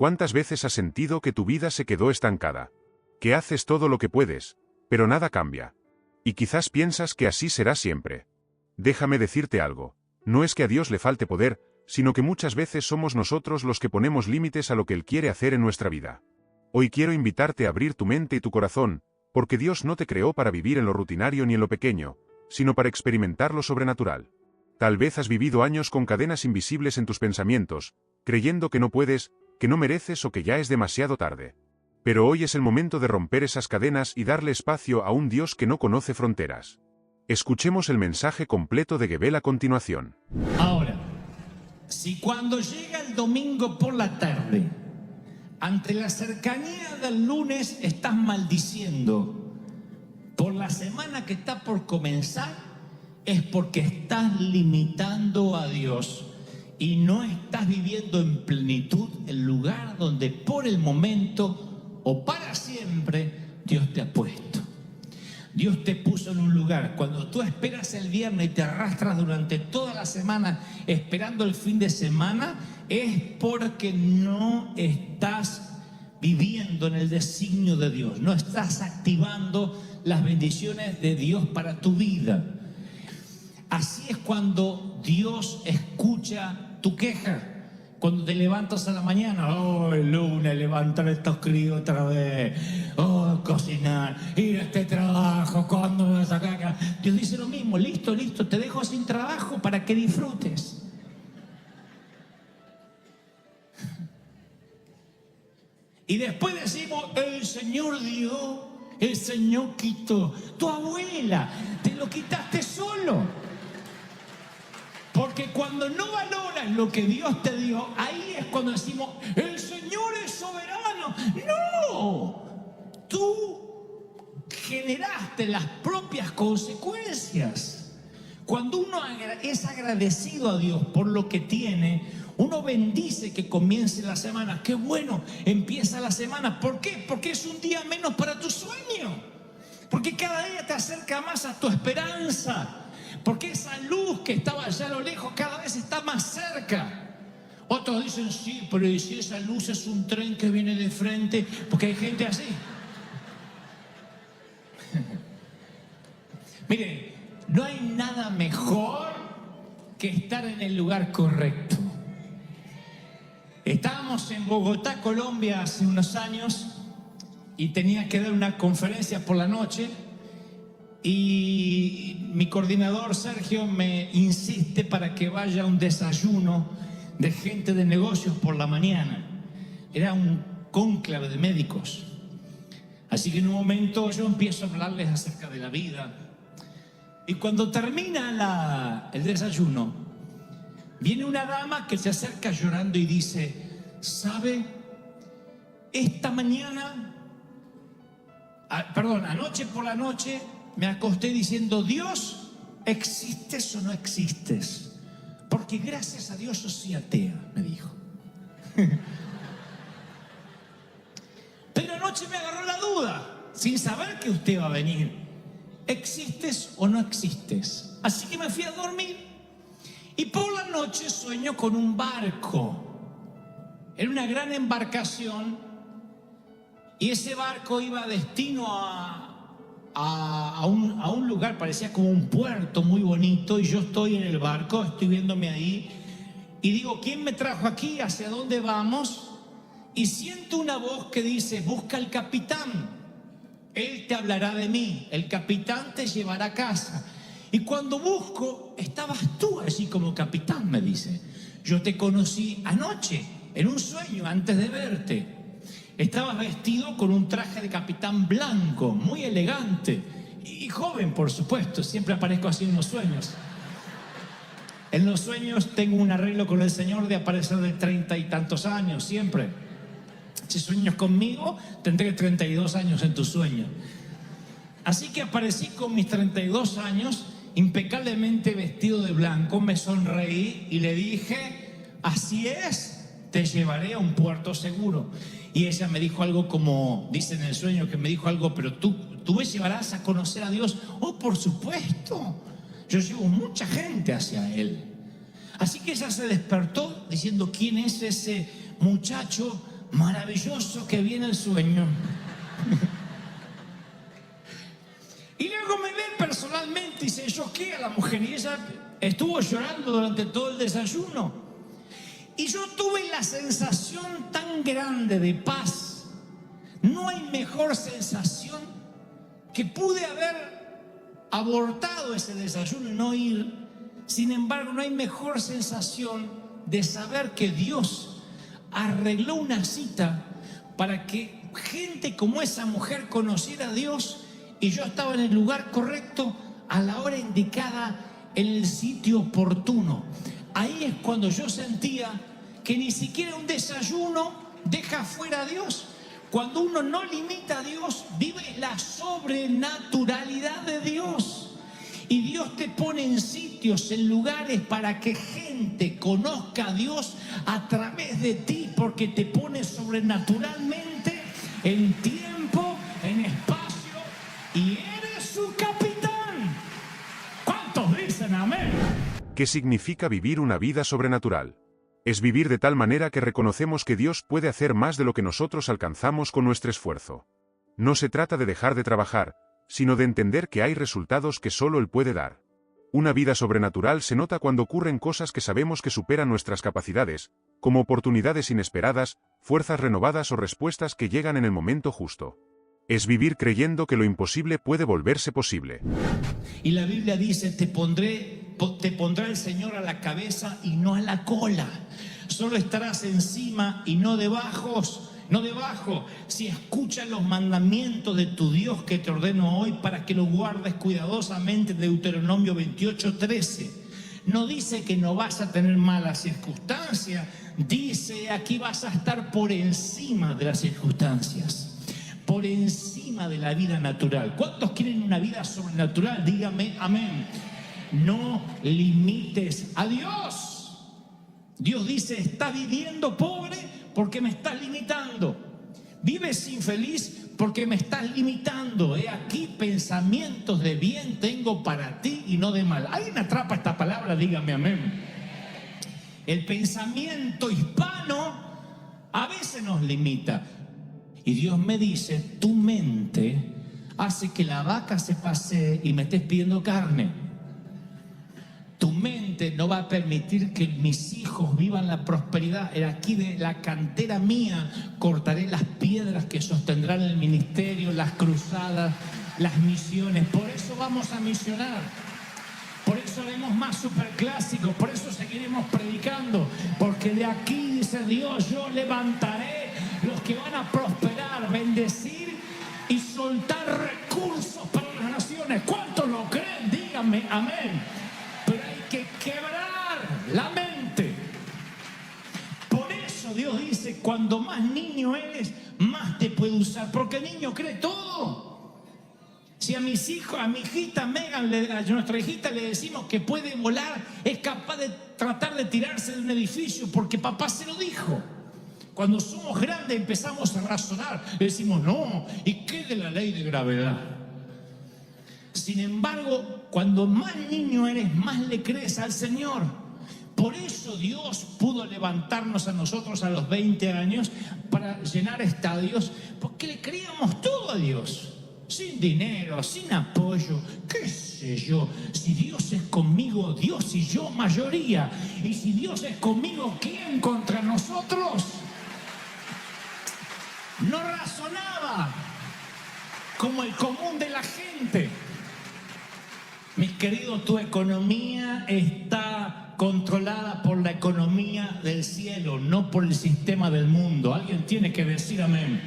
¿Cuántas veces has sentido que tu vida se quedó estancada? Que haces todo lo que puedes, pero nada cambia. Y quizás piensas que así será siempre. Déjame decirte algo. No es que a Dios le falte poder, sino que muchas veces somos nosotros los que ponemos límites a lo que Él quiere hacer en nuestra vida. Hoy quiero invitarte a abrir tu mente y tu corazón, porque Dios no te creó para vivir en lo rutinario ni en lo pequeño, sino para experimentar lo sobrenatural. Tal vez has vivido años con cadenas invisibles en tus pensamientos, creyendo que no puedes, que no mereces o que ya es demasiado tarde. Pero hoy es el momento de romper esas cadenas y darle espacio a un Dios que no conoce fronteras. Escuchemos el mensaje completo de Gebel a continuación. Ahora, si cuando llega el domingo por la tarde, ante la cercanía del lunes estás maldiciendo por la semana que está por comenzar, es porque estás limitando a Dios y no estás viviendo en plenitud el lugar donde por el momento o para siempre Dios te ha puesto. Dios te puso en un lugar. Cuando tú esperas el viernes y te arrastras durante toda la semana esperando el fin de semana, es porque no estás viviendo en el designio de Dios, no estás activando las bendiciones de Dios para tu vida. Así es cuando Dios escucha tu queja. Cuando te levantas a la mañana, oh, el lunes, levantar estos críos otra vez, oh, cocinar, ir a este trabajo, ¿cuándo me vas a sacar? Dios dice lo mismo, listo, te dejo sin trabajo para que disfrutes. Y después decimos, el Señor dio, el Señor quitó. Tu abuela, te lo quitaste solo. Porque cuando no valoras lo que Dios te dio, ahí es cuando decimos, el Señor es soberano. No, tú generaste las propias consecuencias. Cuando uno es agradecido a Dios por lo que tiene, uno bendice que comience la semana. Qué bueno, empieza la semana. ¿Por qué? Porque es un día menos para tu sueño. Porque cada día te acerca más a tu esperanza. Porque esa luz que estaba allá a lo lejos cada vez está más cerca. Otros dicen, sí, pero ¿y si esa luz es un tren que viene de frente? Porque hay gente así. Miren, no hay nada mejor que estar en el lugar correcto. Estábamos en Bogotá, Colombia, hace unos años y tenía que dar una conferencia por la noche. Y mi coordinador Sergio me insiste para que vaya a un desayuno de gente de negocios por la mañana. Era un cónclave de médicos. Así que en un momento yo empiezo a hablarles acerca de la vida. Y cuando termina el desayuno, viene una dama que se acerca llorando y dice, ¿sabe? Anoche por la noche me acosté diciendo, Dios, ¿existes o no existes? Porque gracias a Dios yo soy atea, me dijo. Pero anoche me agarró la duda, sin saber que usted va a venir. ¿Existes o no existes? Así que me fui a dormir. Y por la noche sueño con un barco. Era una gran embarcación. Y ese barco iba destino a un lugar, parecía como un puerto muy bonito, y yo estoy en el barco, estoy viéndome ahí y digo, ¿quién me trajo aquí? ¿Hacia dónde vamos? Y siento una voz que dice, busca al capitán, él te hablará de mí, el capitán te llevará a casa. Y cuando busco, estabas tú allí como capitán, me dice. Yo te conocí anoche en un sueño antes de verte. Estabas vestido con un traje de capitán blanco, muy elegante y joven, por supuesto. Siempre aparezco así en los sueños. En los sueños tengo un arreglo con el Señor de aparecer de 30 y tantos años, siempre. Si sueñas conmigo, tendré 32 años en tu sueño. Así que aparecí con mis 32 años, impecablemente vestido de blanco, me sonreí y le dije, así es, te llevaré a un puerto seguro. Y ella me dijo algo como, dice en el sueño que me dijo algo, pero tú me llevarás a conocer a Dios. Oh, por supuesto, yo llevo mucha gente hacia Él. Así que ella se despertó diciendo, ¿quién es ese muchacho maravilloso que viene el sueño. Y luego me ve personalmente y se choquea a la mujer y ella estuvo llorando durante todo el desayuno. Y yo tuve la sensación tan grande de paz. No hay mejor sensación que pude haber abortado ese desayuno y no ir. Sin embargo, no hay mejor sensación de saber que Dios arregló una cita para que gente como esa mujer conociera a Dios y yo estaba en el lugar correcto a la hora indicada en el sitio oportuno. Ahí es cuando yo sentía que ni siquiera un desayuno deja fuera a Dios. Cuando uno no limita a Dios, vive la sobrenaturalidad de Dios. Y Dios te pone en sitios, en lugares para que gente conozca a Dios a través de ti, porque te pone sobrenaturalmente en tiempo, en espacio, y eres su capitán. ¿Cuántos dicen amén? ¿Qué significa vivir una vida sobrenatural? Es vivir de tal manera que reconocemos que Dios puede hacer más de lo que nosotros alcanzamos con nuestro esfuerzo. No se trata de dejar de trabajar, sino de entender que hay resultados que solo Él puede dar. Una vida sobrenatural se nota cuando ocurren cosas que sabemos que superan nuestras capacidades, como oportunidades inesperadas, fuerzas renovadas o respuestas que llegan en el momento justo. Es vivir creyendo que lo imposible puede volverse posible. Y la Biblia dice, te pondrá el Señor a la cabeza y no a la cola. Solo estarás encima y no debajo. Si escuchas los mandamientos de tu Dios que te ordeno hoy para que los guardes cuidadosamente, Deuteronomio 28:13. No dice que no vas a tener malas circunstancias, dice aquí vas a estar por encima de las circunstancias, por encima de la vida natural. ¿Cuántos quieren una vida sobrenatural? Dígame amén. No limites a Dios. Dios dice, estás viviendo pobre porque me estás limitando. Vives infeliz porque me estás limitando. He aquí pensamientos de bien tengo para ti y no de mal. ¿Alguien atrapa esta palabra? Dígame amén. El pensamiento hispano a veces nos limita. Y Dios me dice, tu mente hace que la vaca se pasee y me estés pidiendo carne. Tu mente no va a permitir que mis hijos vivan la prosperidad. Aquí de la cantera mía cortaré las piedras que sostendrán el ministerio, las cruzadas, las misiones. Por eso vamos a misionar. Por eso haremos más superclásicos. Por eso seguiremos predicando. Porque de aquí, dice Dios, yo levantaré los que van a prosperar, bendecir y soltar recursos para las naciones. ¿Cuántos lo creen? Díganme amén. Pero hay que quebrar la mente. Por eso Dios dice, cuando más niño eres, más te puede usar. Porque el niño cree todo. Si a mis hijos, a mi hijita Megan, a nuestra hijita le decimos que puede volar, es capaz de tratar de tirarse de un edificio porque papá se lo dijo. Cuando somos grandes empezamos a razonar, le decimos, no, ¿y qué de la ley de gravedad? Sin embargo, cuando más niño eres, más le crees al Señor. Por eso Dios pudo levantarnos a nosotros a los 20 años para llenar estadios, porque le creíamos todo a Dios. Sin dinero, sin apoyo, qué sé yo. Si Dios es conmigo, Dios y yo mayoría. Y si Dios es conmigo, ¿quién contra nosotros? No razonaba como el común de la gente. Mis queridos, tu economía está controlada por la economía del cielo, no por el sistema del mundo. Alguien tiene que decir amén.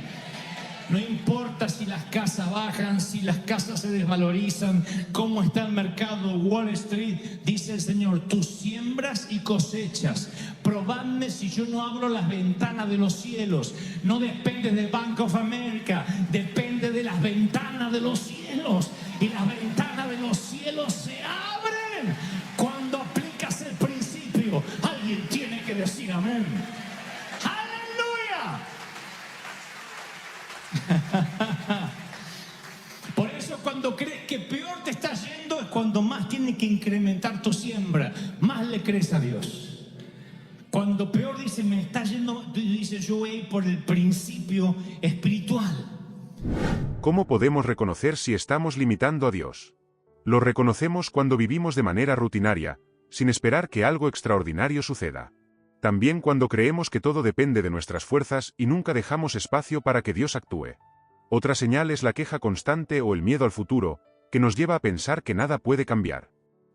No importa si las casas bajan, si las casas se desvalorizan, cómo está el mercado, Wall Street, dice el Señor, tú siembras y cosechas. Probadme si yo no abro las ventanas de los cielos. No depende de Bank of America, depende de las ventanas de los cielos. Y las ventanas de los cielos se abren cuando aplicas el principio. Alguien tiene que decir amén. ¡Aleluya! Por eso cuando crees que peor te está yendo es cuando más tienes que incrementar tu siembra, más le crees a Dios. Cuando cuando peor dice, me está yendo, dice, yo voy a ir por el principio espiritual. ¿Cómo podemos reconocer si estamos limitando a Dios? Lo reconocemos cuando vivimos de manera rutinaria, sin esperar que algo extraordinario suceda. También cuando creemos que todo depende de nuestras fuerzas y nunca dejamos espacio para que Dios actúe. Otra señal es la queja constante o el miedo al futuro, que nos lleva a pensar que nada puede cambiar.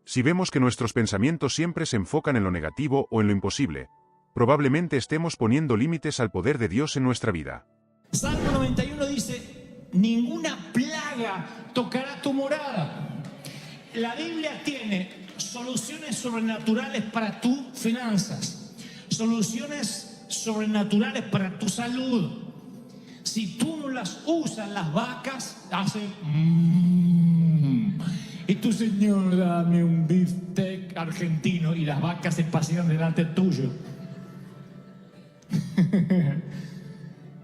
Si vemos que nuestros pensamientos siempre se enfocan en lo negativo o en lo imposible, probablemente estemos poniendo límites al poder de Dios en nuestra vida. Salmo 91 dice, ninguna plaga tocará tu morada. La Biblia tiene soluciones sobrenaturales para tus finanzas, soluciones sobrenaturales para tu salud. Si tú no las usas, las vacas hacen y tu Señor, dame un bistec argentino, y las vacas se pasean delante tuyo.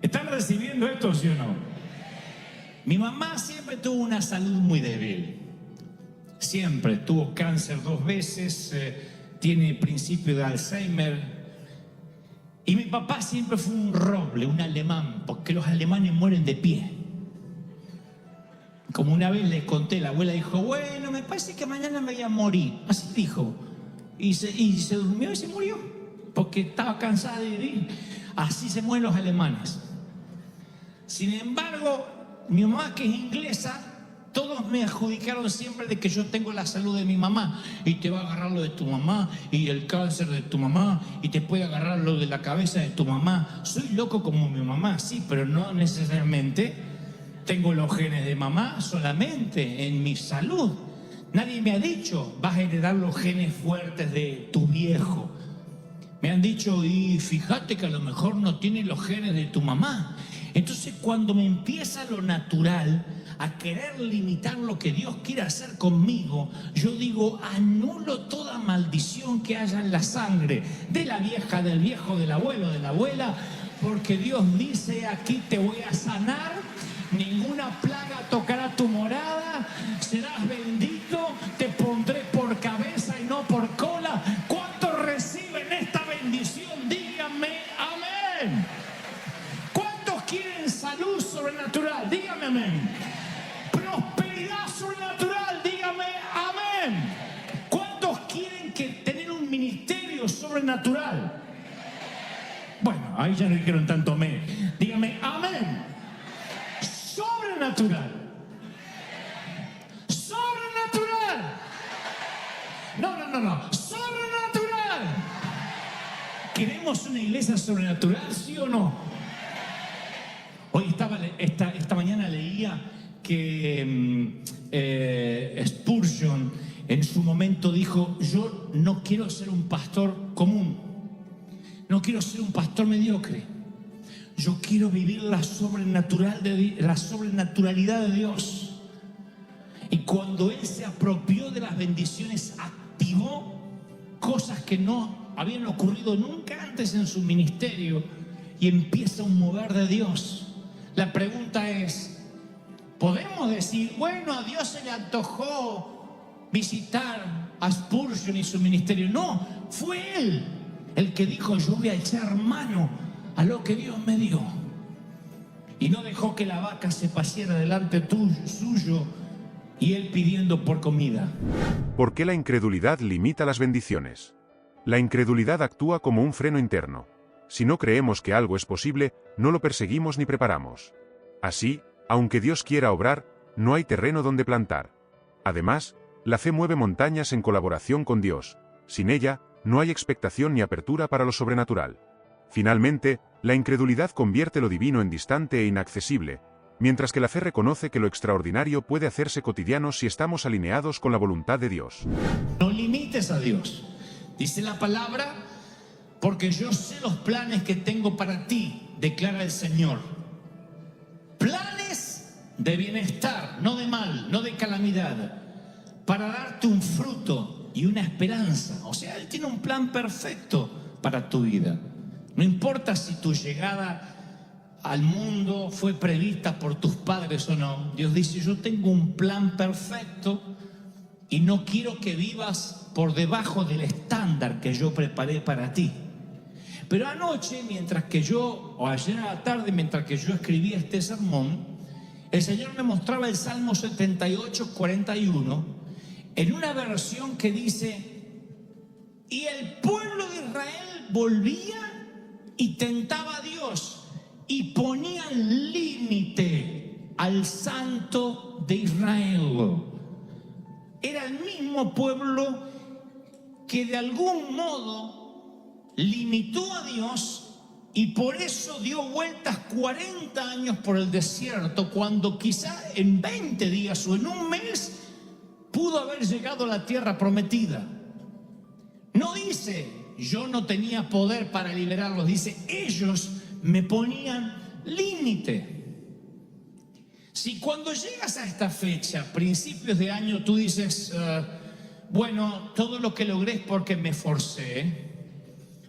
¿Están recibiendo esto, sí o no? Mi mamá siempre tuvo una salud muy débil. Siempre tuvo cáncer 2 veces, tiene principio de Alzheimer. Y mi papá siempre fue un roble, un alemán, porque los alemanes mueren de pie. Como una vez les conté, la abuela dijo, bueno, me parece que mañana me voy a morir. Así dijo. Y se durmió y se murió, porque estaba cansada de vivir. Así se mueren los alemanes. Sin embargo, mi mamá, que es inglesa, todos me adjudicaron siempre de que yo tengo la salud de mi mamá, y te va a agarrar lo de tu mamá, y el cáncer de tu mamá, y te puede agarrar lo de la cabeza de tu mamá. Soy loco como mi mamá, sí, pero no necesariamente tengo los genes de mamá solamente en mi salud. Nadie me ha dicho, vas a heredar los genes fuertes de tu viejo. Me han dicho, y fíjate que a lo mejor no tienes los genes de tu mamá. Entonces, cuando me empieza lo natural a querer limitar lo que Dios quiere hacer conmigo, yo digo, anulo toda maldición que haya en la sangre de la vieja, del viejo, del abuelo, de la abuela, porque Dios dice, aquí te voy a sanar, ninguna plaga tocará tu morada, serás bendito, te pondré por cabeza y no por cola. ¿Cuántos reciben esta bendición? Díganme amén. ¿Cuántos quieren salud sobrenatural? Dígame amén. Prosperidad sobrenatural, dígame amén. ¿Cuántos quieren tener un ministerio sobrenatural? Bueno, ahí ya no dijeron tanto amén. Dígame amén. Sobrenatural. Sobrenatural. No. Sobrenatural. ¿Queremos una iglesia sobrenatural, sí o no? Hoy esta mañana leía que Spurgeon en su momento dijo, yo no quiero ser un pastor común, no quiero ser un pastor mediocre, yo quiero vivir la sobrenaturalidad de Dios. Y cuando él se apropió de las bendiciones, activó cosas que no habían ocurrido nunca antes en su ministerio, y empieza un mover de Dios. La pregunta es, ¿podemos decir, bueno, a Dios se le antojó visitar a Spurgeon y su ministerio? No, fue él el que dijo, yo voy a echar mano a lo que Dios me dio. Y no dejó que la vaca se paseara delante suyo y él pidiendo por comida. ¿Por qué la incredulidad limita las bendiciones? La incredulidad actúa como un freno interno. Si no creemos que algo es posible, no lo perseguimos ni preparamos. Así, aunque Dios quiera obrar, no hay terreno donde plantar. Además, la fe mueve montañas en colaboración con Dios. Sin ella, no hay expectación ni apertura para lo sobrenatural. Finalmente, la incredulidad convierte lo divino en distante e inaccesible, mientras que la fe reconoce que lo extraordinario puede hacerse cotidiano si estamos alineados con la voluntad de Dios. No limites a Dios. Dice la palabra, porque yo sé los planes que tengo para ti, declara el Señor. Planes de bienestar, no de mal, no de calamidad, para darte un fruto y una esperanza. O sea, Él tiene un plan perfecto para tu vida. No importa si tu llegada al mundo fue prevista por tus padres o no. Dios dice, yo tengo un plan perfecto y no quiero que vivas por debajo del estándar que yo preparé para ti. Pero anoche, o ayer a la tarde, mientras que yo escribía este sermón, el Señor me mostraba el Salmo 78, 41, en una versión que dice: y el pueblo de Israel volvía y tentaba a Dios y ponía límite al Santo de Israel. Era el mismo pueblo que de algún modo limitó a Dios y por eso dio vueltas 40 años por el desierto, cuando quizá en 20 días o en un mes pudo haber llegado a la tierra prometida. No dice: yo no tenía poder para liberarlos, dice: ellos me ponían límite. Si cuando llegas a esta fecha, principios de año, tú dices: bueno, todo lo que logré es porque me esforcé,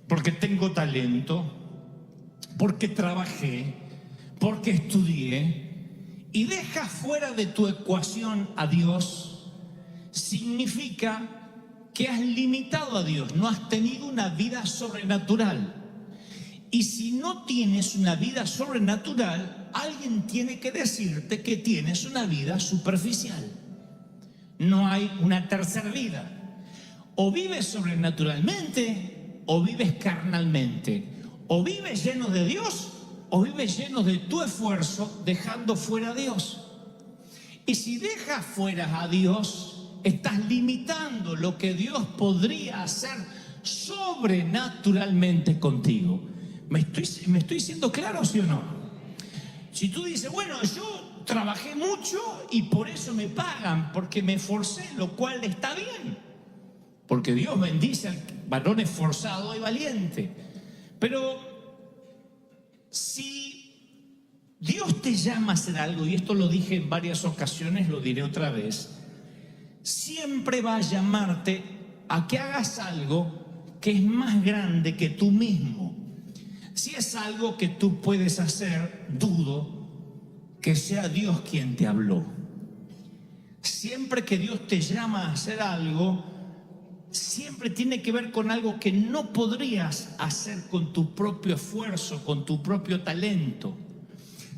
porque tengo talento, porque trabajé, porque estudié, y dejas fuera de tu ecuación a Dios, significa que has limitado a Dios, no has tenido una vida sobrenatural. Y si no tienes una vida sobrenatural, alguien tiene que decirte que tienes una vida superficial. No hay una tercera vida. O vives sobrenaturalmente o vives carnalmente. O vives lleno de Dios o vives lleno de tu esfuerzo, dejando fuera a Dios. Y si dejas fuera a Dios, estás limitando lo que Dios podría hacer sobrenaturalmente contigo. ¿Me estoy siendo claro, sí o no? Si tú dices: bueno, yo trabajé mucho y por eso me pagan, porque me esforcé, lo cual está bien, porque Dios bendice al varón esforzado y valiente. Pero si Dios te llama a hacer algo, y esto lo dije en varias ocasiones, lo diré otra vez, siempre va a llamarte a que hagas algo que es más grande que tú mismo. Si es algo que tú puedes hacer, dudo que sea Dios quien te habló. Siempre que Dios te llama a hacer algo, siempre tiene que ver con algo que no podrías hacer con tu propio esfuerzo, con tu propio talento.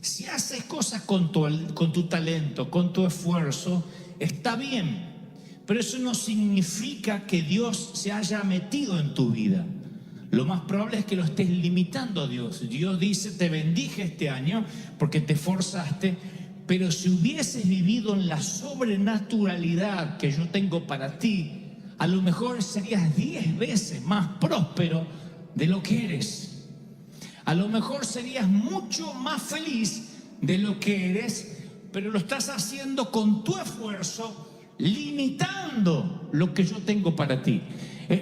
Si haces cosas con tu talento, con tu esfuerzo, está bien, pero eso no significa que Dios se haya metido en tu vida. Lo más probable es que lo estés limitando a Dios. Dios dice: te bendije este año porque te esforzaste, pero si hubieses vivido en la sobrenaturalidad que yo tengo para ti, a lo mejor serías 10 veces más próspero de lo que eres. A lo mejor serías mucho más feliz de lo que eres, pero lo estás haciendo con tu esfuerzo, limitando lo que yo tengo para ti.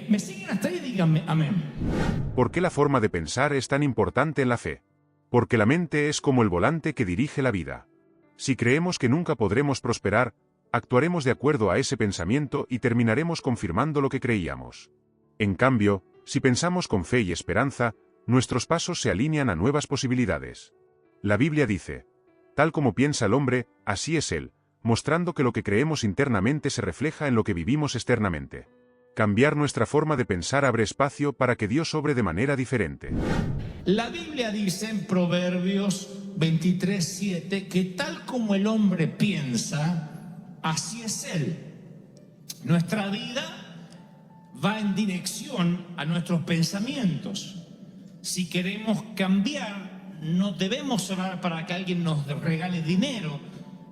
¿Me siguen hasta ahí? Díganme amén. ¿Por qué la forma de pensar es tan importante en la fe? Porque la mente es como el volante que dirige la vida. Si creemos que nunca podremos prosperar, actuaremos de acuerdo a ese pensamiento y terminaremos confirmando lo que creíamos. En cambio, si pensamos con fe y esperanza, nuestros pasos se alinean a nuevas posibilidades. La Biblia dice: tal como piensa el hombre, así es él, mostrando que lo que creemos internamente se refleja en lo que vivimos externamente. Cambiar nuestra forma de pensar abre espacio para que Dios obre de manera diferente. La Biblia dice en Proverbios 23:7 que tal como el hombre piensa, así es él. Nuestra vida va en dirección a nuestros pensamientos. Si queremos cambiar, no debemos orar para que alguien nos regale dinero.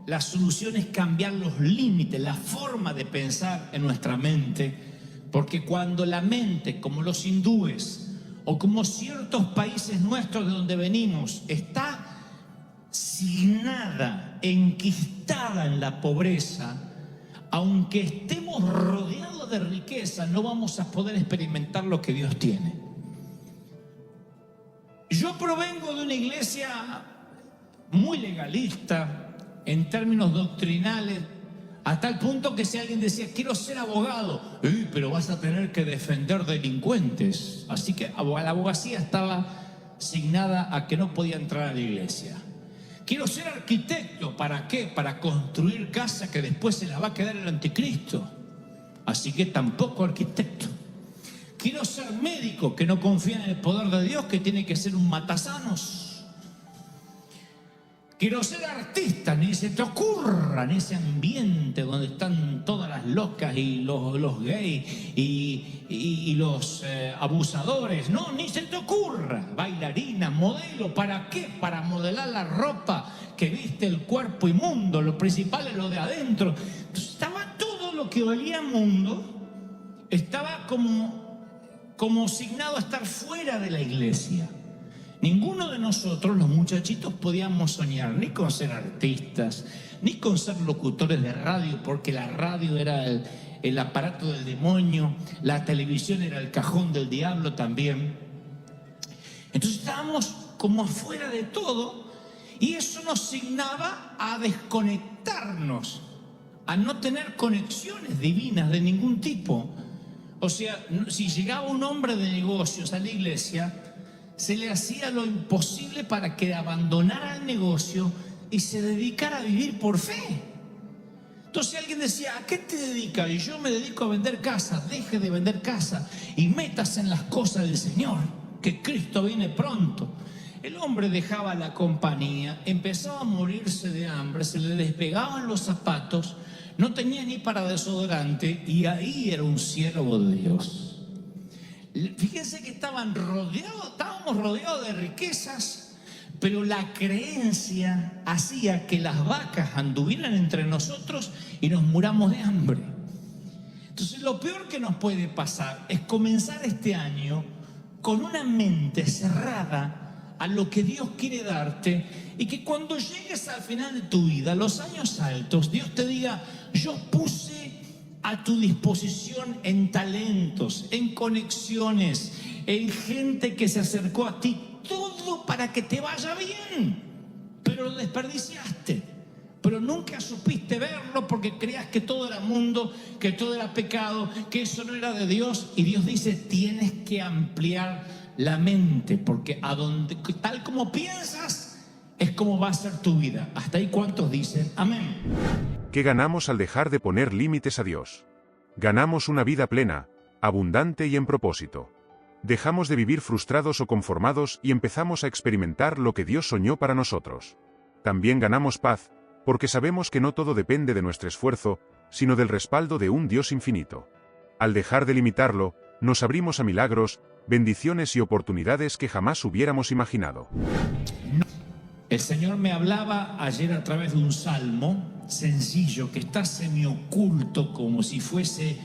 La solución es cambiar los límites, la forma de pensar en nuestra mente. Porque cuando la mente, como los hindúes o como ciertos países nuestros de donde venimos, está signada, enquistada en la pobreza, aunque estemos rodeados de riqueza, no vamos a poder experimentar lo que Dios tiene. Yo provengo de una iglesia muy legalista en términos doctrinales, a tal punto que si alguien decía: quiero ser abogado, pero vas a tener que defender delincuentes. Así que la abogacía estaba asignada a que no podía entrar a la iglesia. Quiero ser arquitecto, ¿para qué? Para construir casa que después se la va a quedar el anticristo. Así que tampoco arquitecto. Quiero ser médico, que no confía en el poder de Dios, que tiene que ser un matasanos. Quiero ser artista, ni se te ocurra en ese ambiente donde están todas las locas y los gays y los abusadores. No, ni se te ocurra. Bailarina, modelo, ¿para qué? Para modelar la ropa que viste el cuerpo inmundo. Lo principal es lo de adentro. Entonces estaba todo lo que olía mundo, estaba como signado a estar fuera de la iglesia. Ninguno de nosotros, los muchachitos, podíamos soñar ni con ser artistas, ni con ser locutores de radio, porque la radio era el aparato del demonio, la televisión era el cajón del diablo también. Entonces estábamos como afuera de todo, y eso nos signaba a desconectarnos, a no tener conexiones divinas de ningún tipo. O sea, si llegaba un hombre de negocios a la iglesia, se le hacía lo imposible para que abandonara el negocio y se dedicara a vivir por fe. Entonces alguien decía, ¿a qué te dedicas? Y yo me dedico a vender casa. Deje de vender casa y métase en las cosas del Señor, que Cristo viene pronto. El hombre dejaba la compañía, empezaba a morirse de hambre, se le despegaban los zapatos, no tenía ni para desodorante, y ahí era un siervo de Dios. Fíjense que estábamos rodeados de riquezas, pero la creencia hacía que las vacas anduvieran entre nosotros y nos muramos de hambre. Entonces lo peor que nos puede pasar es comenzar este año con una mente cerrada a lo que Dios quiere darte, y que cuando llegues al final de tu vida, los años altos, Dios te diga, yo puse a tu disposición en talentos, en conexiones, en gente que se acercó a ti, todo para que te vaya bien, pero lo desperdiciaste, pero nunca supiste verlo porque creías que todo era mundo, que todo era pecado, que eso no era de Dios. Y Dios dice, tienes que ampliar la mente, porque tal como piensas es como va a ser tu vida. Hasta ahí, ¿cuántos dicen amén? ¿Qué ganamos al dejar de poner límites a Dios? Ganamos una vida plena, abundante y en propósito. Dejamos de vivir frustrados o conformados y empezamos a experimentar lo que Dios soñó para nosotros. También ganamos paz, porque sabemos que no todo depende de nuestro esfuerzo, sino del respaldo de un Dios infinito. Al dejar de limitarlo, nos abrimos a milagros, bendiciones y oportunidades que jamás hubiéramos imaginado. El Señor me hablaba ayer a través de un salmo sencillo que está semioculto, como si fuese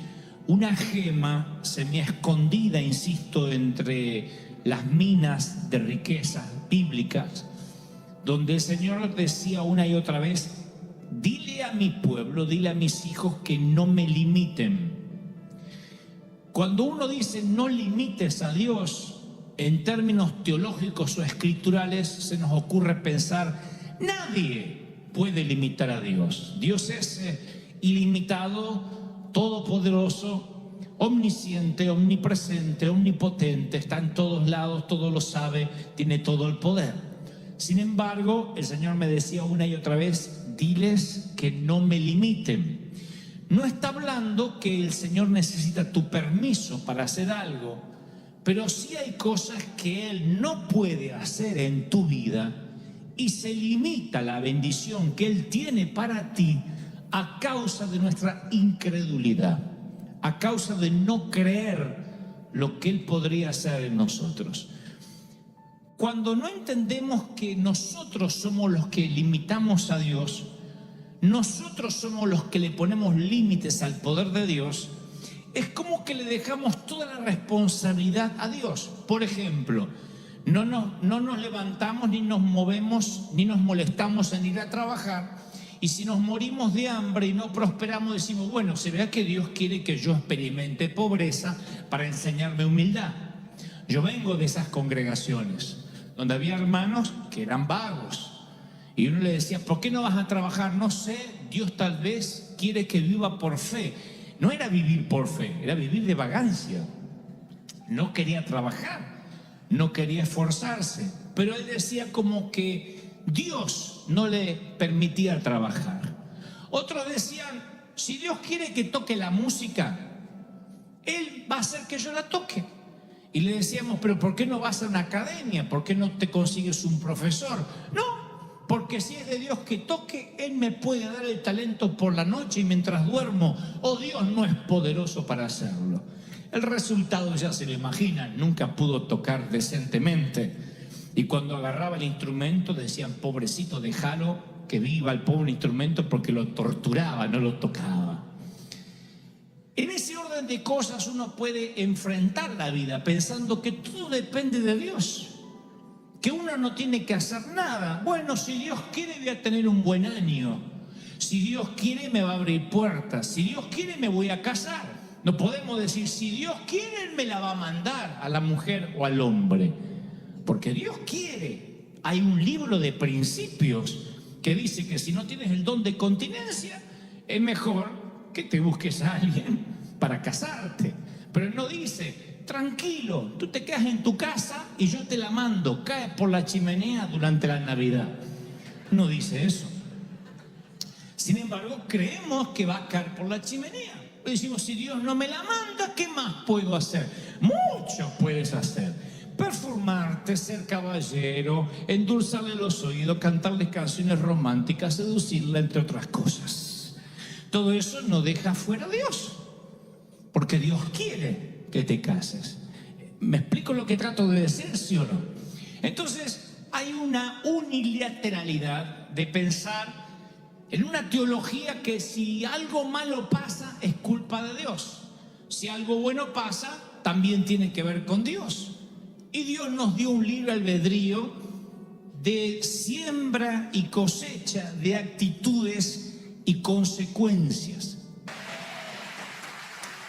una gema semiescondida, insisto, entre las minas de riquezas bíblicas, donde el Señor decía una y otra vez, dile a mi pueblo, dile a mis hijos que no me limiten. Cuando uno dice no limites a Dios, en términos teológicos o escriturales, se nos ocurre pensar, nadie puede limitar a Dios. Dios es ilimitado, todopoderoso, omnisciente, omnipresente, omnipotente, está en todos lados, todo lo sabe, tiene todo el poder. Sin embargo, el Señor me decía una y otra vez, diles que no me limiten. No está hablando que el Señor necesita tu permiso para hacer algo, pero sí hay cosas que Él no puede hacer en tu vida y se limita la bendición que Él tiene para ti a causa de nuestra incredulidad, a causa de no creer lo que Él podría hacer en nosotros. Cuando no entendemos que nosotros somos los que limitamos a Dios, nosotros somos los que le ponemos límites al poder de Dios, es como que le dejamos toda la responsabilidad a Dios. Por ejemplo, no nos levantamos, ni nos movemos, ni nos molestamos en ir a trabajar, y si nos morimos de hambre y no prosperamos, decimos, bueno, se vea que Dios quiere que yo experimente pobreza para enseñarme humildad. Yo vengo de esas congregaciones donde había hermanos que eran vagos, y uno le decía, ¿por qué no vas a trabajar? No sé, Dios tal vez quiere que viva por fe. No era vivir por fe, era vivir de vagancia. No quería trabajar, no quería esforzarse, pero él decía como que Dios no le permitía trabajar. Otros decían, si Dios quiere que toque la música, Él va a hacer que yo la toque. Y le decíamos, pero ¿por qué no vas a una academia? ¿Por qué no te consigues un profesor? No, porque si es de Dios que toque, Él me puede dar el talento por la noche y mientras duermo, o Dios no es poderoso para hacerlo. El resultado ya se lo imaginan, nunca pudo tocar decentemente. Y cuando agarraba el instrumento decían, pobrecito, déjalo que viva el pobre instrumento porque lo torturaba, no lo tocaba. En ese orden de cosas uno puede enfrentar la vida pensando que todo depende de Dios, que uno no tiene que hacer nada. Bueno, si Dios quiere voy a tener un buen año, si Dios quiere me va a abrir puertas, si Dios quiere me voy a casar. No podemos decir, si Dios quiere, Él me la va a mandar a la mujer o al hombre. Porque Dios quiere. Hay un libro de principios que dice que si no tienes el don de continencia, es mejor que te busques a alguien para casarte. Pero Él no dice, tranquilo, tú te quedas en tu casa y yo te la mando, cae por la chimenea durante la Navidad. No dice eso. Sin embargo, creemos que va a caer por la chimenea. Decimos, si Dios no me la manda, ¿qué más puedo hacer? Mucho puedes hacer. Perfumarte, ser caballero, endulzarle los oídos, cantarle canciones románticas, seducirla, entre otras cosas. Todo eso no deja fuera a Dios, porque Dios quiere que te cases. ¿Me explico lo que trato de decir, sí o no? Entonces, hay una unilateralidad de pensar en una teología que si algo malo pasa es culpa de Dios, si algo bueno pasa también tiene que ver con Dios. Y Dios nos dio un libre albedrío de siembra y cosecha de actitudes y consecuencias.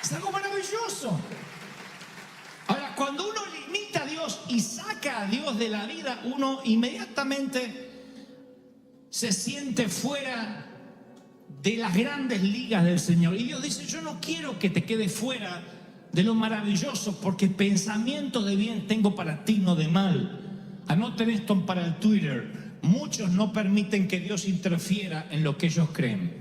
Es algo maravilloso. Ahora, cuando uno limita a Dios y saca a Dios de la vida, uno inmediatamente se siente fuera de las grandes ligas del Señor. Y Dios dice, yo no quiero que te quedes fuera de lo maravilloso, porque pensamientos de bien tengo para ti, no de mal. Anoten esto para el Twitter. Muchos no permiten que Dios interfiera en lo que ellos creen.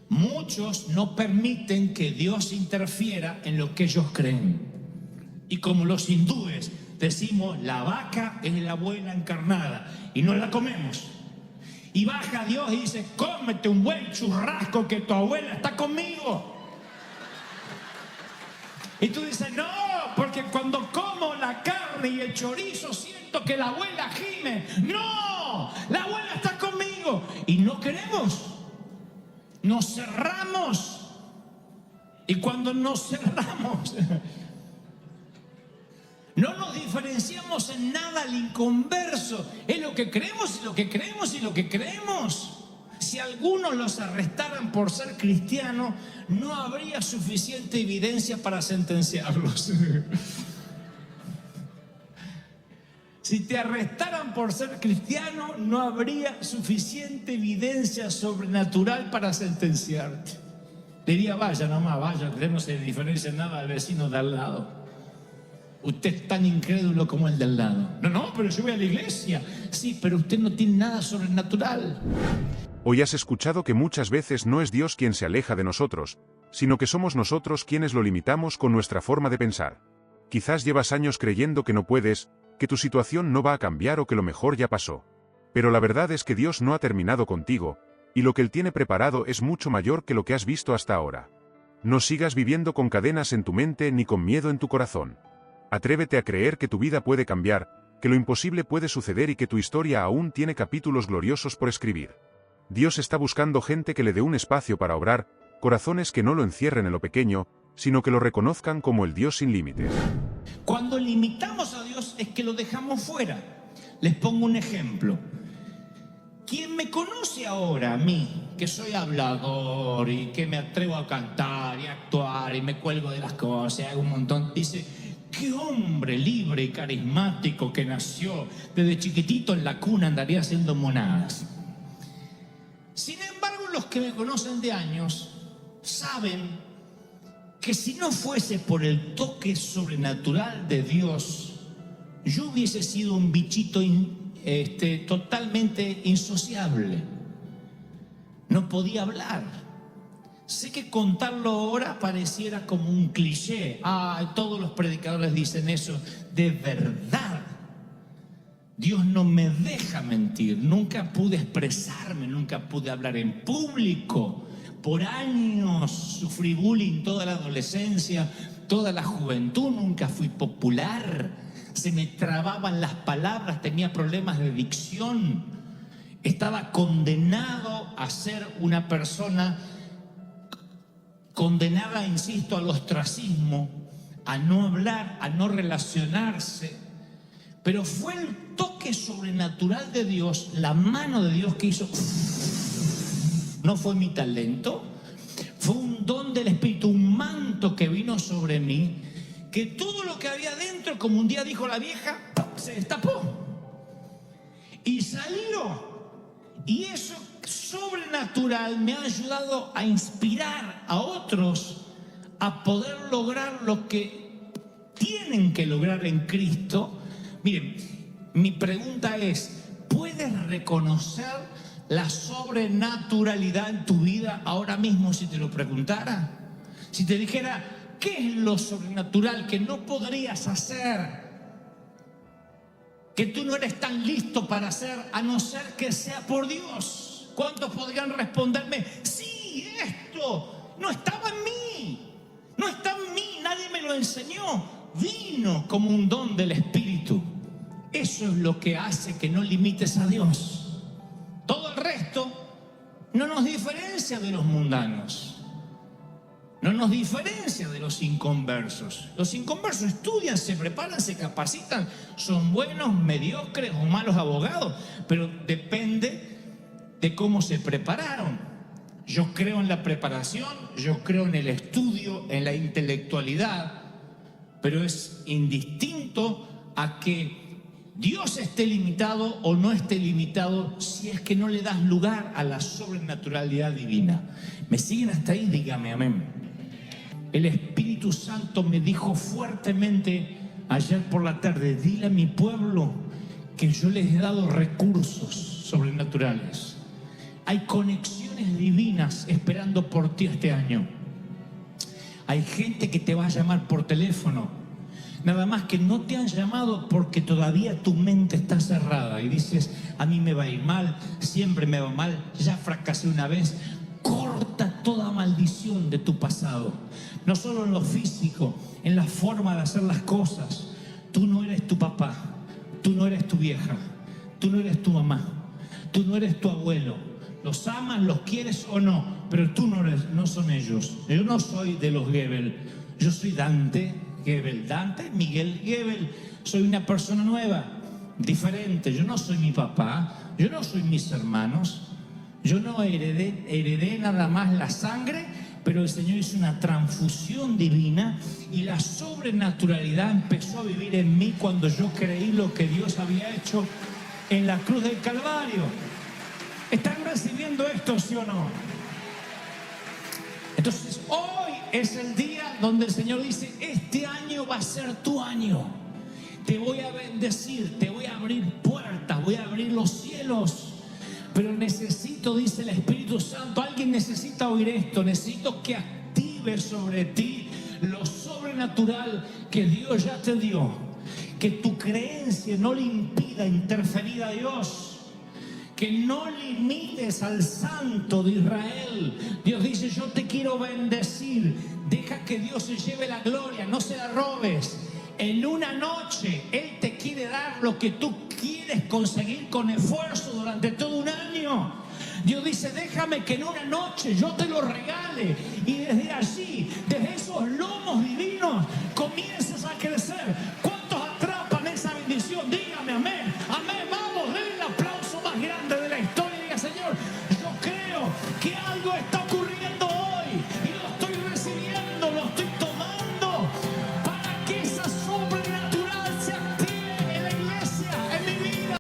Muchos no permiten que Dios interfiera en lo que ellos creen. Y como los hindúes decimos, la vaca es la abuela encarnada y no la comemos. Y baja Dios y dice, cómete un buen churrasco que tu abuela está conmigo. Y tú dices, no, porque cuando como la carne y el chorizo siento que la abuela gime. No, la abuela está conmigo. Y no queremos. Nos cerramos. Y cuando nos cerramos, no nos diferenciamos en nada al inconverso. Es lo que creemos y lo que creemos y lo que creemos. Si algunos los arrestaran por ser cristianos, no habría suficiente evidencia para sentenciarlos. Si te arrestaran por ser cristiano, no habría suficiente evidencia sobrenatural para sentenciarte. Diría, vaya nomás, vaya, usted no se diferencia en nada al vecino de al lado. Usted es tan incrédulo como el de al lado. No, pero yo voy a la iglesia. Sí, pero usted no tiene nada sobrenatural. Hoy has escuchado que muchas veces no es Dios quien se aleja de nosotros, sino que somos nosotros quienes lo limitamos con nuestra forma de pensar. Quizás llevas años creyendo que no puedes, que tu situación no va a cambiar o que lo mejor ya pasó. Pero la verdad es que Dios no ha terminado contigo, y lo que Él tiene preparado es mucho mayor que lo que has visto hasta ahora. No sigas viviendo con cadenas en tu mente ni con miedo en tu corazón. Atrévete a creer que tu vida puede cambiar, que lo imposible puede suceder y que tu historia aún tiene capítulos gloriosos por escribir. Dios está buscando gente que le dé un espacio para obrar, corazones que no lo encierren en lo pequeño, sino que lo reconozcan como el Dios sin límites. Cuando limitamos a Dios es que lo dejamos fuera. Les pongo un ejemplo. Quien me conoce ahora, a mí, que soy hablador y que me atrevo a cantar y a actuar y me cuelgo de las cosas y hago un montón, dice, qué hombre libre y carismático que nació. Desde chiquitito en la cuna andaría haciendo monadas. Sin embargo, los que me conocen de años saben que si no fuese por el toque sobrenatural de Dios, yo hubiese sido un bichito totalmente insociable. No podía hablar. Sé que contarlo ahora pareciera como un cliché. Todos los predicadores dicen eso. De verdad, Dios no me deja mentir. Nunca pude expresarme, nunca pude hablar en público. Por años sufrí bullying toda la adolescencia, toda la juventud. Nunca fui popular. Se me trababan las palabras, tenía problemas de dicción. Estaba condenado a ser una persona condenada, insisto, al ostracismo, a no hablar, a no relacionarse. Pero fue el toque sobrenatural de Dios, la mano de Dios que hizo. No fue mi talento, fue un don del Espíritu, un manto que vino sobre mí, que todo lo que había dentro, como un día dijo la vieja, se destapó y salió. Y eso sobrenatural me ha ayudado a inspirar a otros a poder lograr lo que tienen que lograr en Cristo. Miren, mi pregunta es, ¿puedes reconocer la sobrenaturalidad en tu vida ahora mismo si te lo preguntara? Si te dijera, ¿qué es lo sobrenatural que no podrías hacer? Que tú no eres tan listo para hacer, a no ser que sea por Dios. ¿Cuántos podrían responderme, sí, esto no estaba en mí, no está en mí, nadie me lo enseñó, vino como un don del Espíritu? Eso es lo que hace que no limites a Dios. Todo el resto no nos diferencia de los mundanos, no nos diferencia de los inconversos. Los inconversos estudian, se preparan, se capacitan, son buenos, mediocres o malos abogados, pero depende de cómo se prepararon. Yo creo en la preparación, yo creo en el estudio, en la intelectualidad, pero es indistinto a que Dios esté limitado o no esté limitado si es que no le das lugar a la sobrenaturalidad divina. ¿Me siguen hasta ahí? Dígame amén. El Espíritu Santo me dijo fuertemente ayer por la tarde, dile a mi pueblo que yo les he dado recursos sobrenaturales. Hay conexiones divinas esperando por ti este año. Hay gente que te va a llamar por teléfono. Nada más que no te han llamado porque todavía tu mente está cerrada y dices, a mí me va a ir mal, siempre me va mal, ya fracasé una vez. Corta toda maldición de tu pasado, no solo en lo físico, en la forma de hacer las cosas. Tú no eres tu papá, tú no eres tu vieja, tú no eres tu mamá, tú no eres tu abuelo. Los amas, los quieres o no, pero tú no son ellos. Yo no soy de los Gebel, yo soy Dante Gebel, Dante Miguel Gebel. Soy una persona nueva, diferente. Yo no soy mi papá, yo no soy mis hermanos. Yo no heredé nada más la sangre, pero el Señor hizo una transfusión divina y la sobrenaturalidad empezó a vivir en mí cuando yo creí lo que Dios había hecho en la cruz del Calvario. ¿Están recibiendo esto, sí o no? Entonces, hoy es el día donde el Señor dice, este año va a ser tu año. Te voy a bendecir, te voy a abrir puertas, voy a abrir los cielos. Pero necesito, dice el Espíritu Santo, alguien necesita oír esto, necesito que active sobre ti lo sobrenatural que Dios ya te dio, que tu creencia no le impida interferir a Dios, que no limites al Santo de Israel. Dios dice, yo te quiero bendecir, deja que Dios se lleve la gloria, no se la robes. En una noche Él te quiere dar lo que tú quieres conseguir con esfuerzo durante todo un año. Dios dice, déjame que en una noche yo te lo regale. Y desde allí, desde